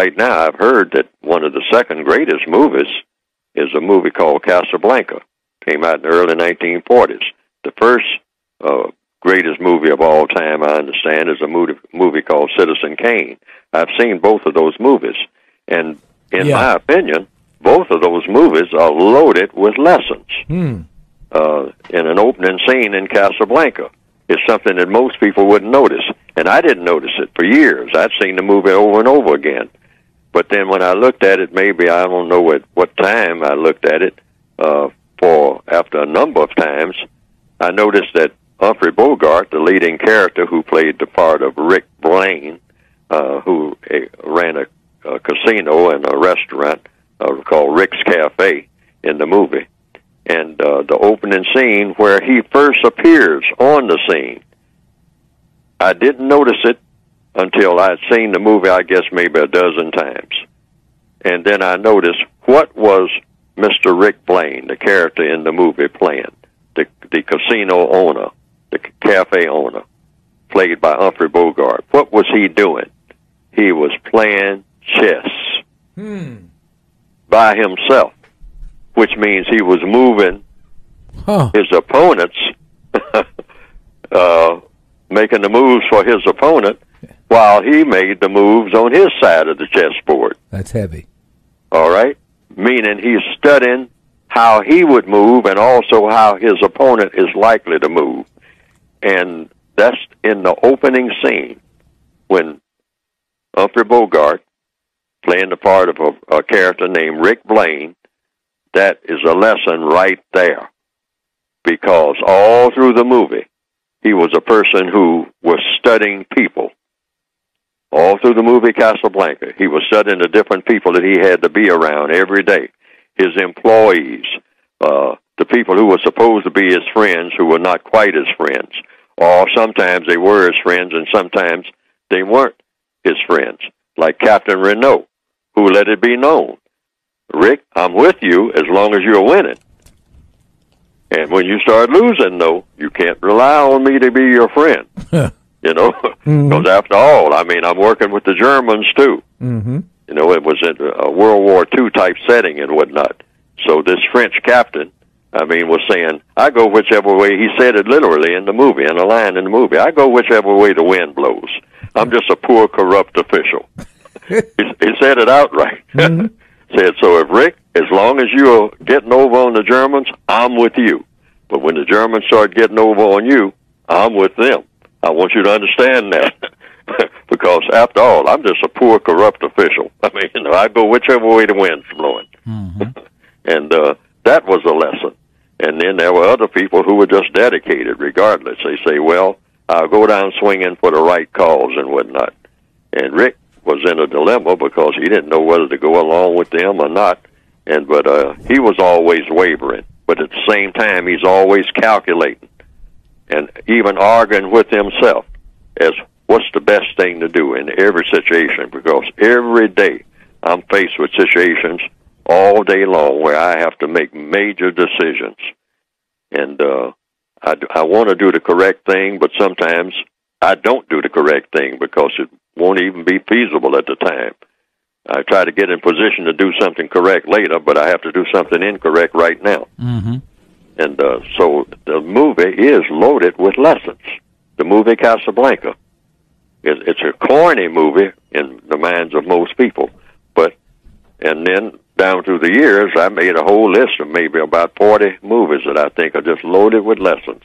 right now I've heard that one of the second greatest movies is a movie called Casablanca. Came out in the early 1940s. The first greatest movie of all time, I understand, is a movie called Citizen Kane. I've seen both of those movies, and in my opinion, both of those movies are loaded with lessons. In an opening scene in Casablanca, it's something that most people wouldn't notice, and I didn't notice it for years. I'd seen the movie over and over again, but then when I looked at it, maybe I don't know at what time I looked at it, after a number of times, I noticed that Humphrey Bogart, the leading character who played the part of Rick Blaine, who ran a casino and a restaurant called Rick's Cafe in the movie, and the opening scene where he first appears on the scene, I didn't notice it until I'd seen the movie, I guess maybe a dozen times. And then I noticed what was Mr. Rick Blaine, the character in the movie, playing. The casino owner, the cafe owner, played by Humphrey Bogart. What was he doing? He was playing chess by himself, which means he was moving his opponents, making the moves for his opponent while he made the moves on his side of the chessboard. That's heavy. All right? Meaning he's studying how he would move and also how his opponent is likely to move. And that's in the opening scene when Humphrey Bogart, playing the part of a character named Rick Blaine, that is a lesson right there. Because all through the movie, he was a person who was studying people. All through the movie Casablanca, he was studying the different people that he had to be around every day. His employees, the people who were supposed to be his friends who were not quite his friends. Or sometimes they were his friends and sometimes they weren't his friends. Like Captain Renault, who let it be known, Rick, I'm with you as long as you're winning. And when you start losing, though, you can't rely on me to be your friend. You know, because after all, I mean, I'm working with the Germans, too. You know, it was in a World War II type setting and whatnot. So this French captain, I mean, was saying, I go whichever way. He said it literally in the movie, in a line in the movie. I go whichever way the wind blows. I'm just a poor, corrupt official. He said it outright. Said, so if Rick, as long as you're getting over on the Germans, I'm with you. But when the Germans start getting over on you, I'm with them. I want you to understand that. Because after all, I'm just a poor, corrupt official. I mean, you know, I go whichever way the wind's blowing. And that was a lesson. And then there were other people who were just dedicated regardless. They say, well, I'll go down swinging for the right cause and whatnot. And Rick was in a dilemma because he didn't know whether to go along with them or not. But he was always wavering. But at the same time, he's always calculating and even arguing with himself as what's the best thing to do in every situation, because every day I'm faced with situations all day long where I have to make major decisions. And I want to do the correct thing, but sometimes I don't do the correct thing because it won't even be feasible at the time. I try to get in position to do something correct later, but I have to do something incorrect right now. And so the movie is loaded with lessons. The movie Casablanca. It's a corny movie in the minds of most people. And then down through the years, I made a whole list of maybe about 40 movies that I think are just loaded with lessons.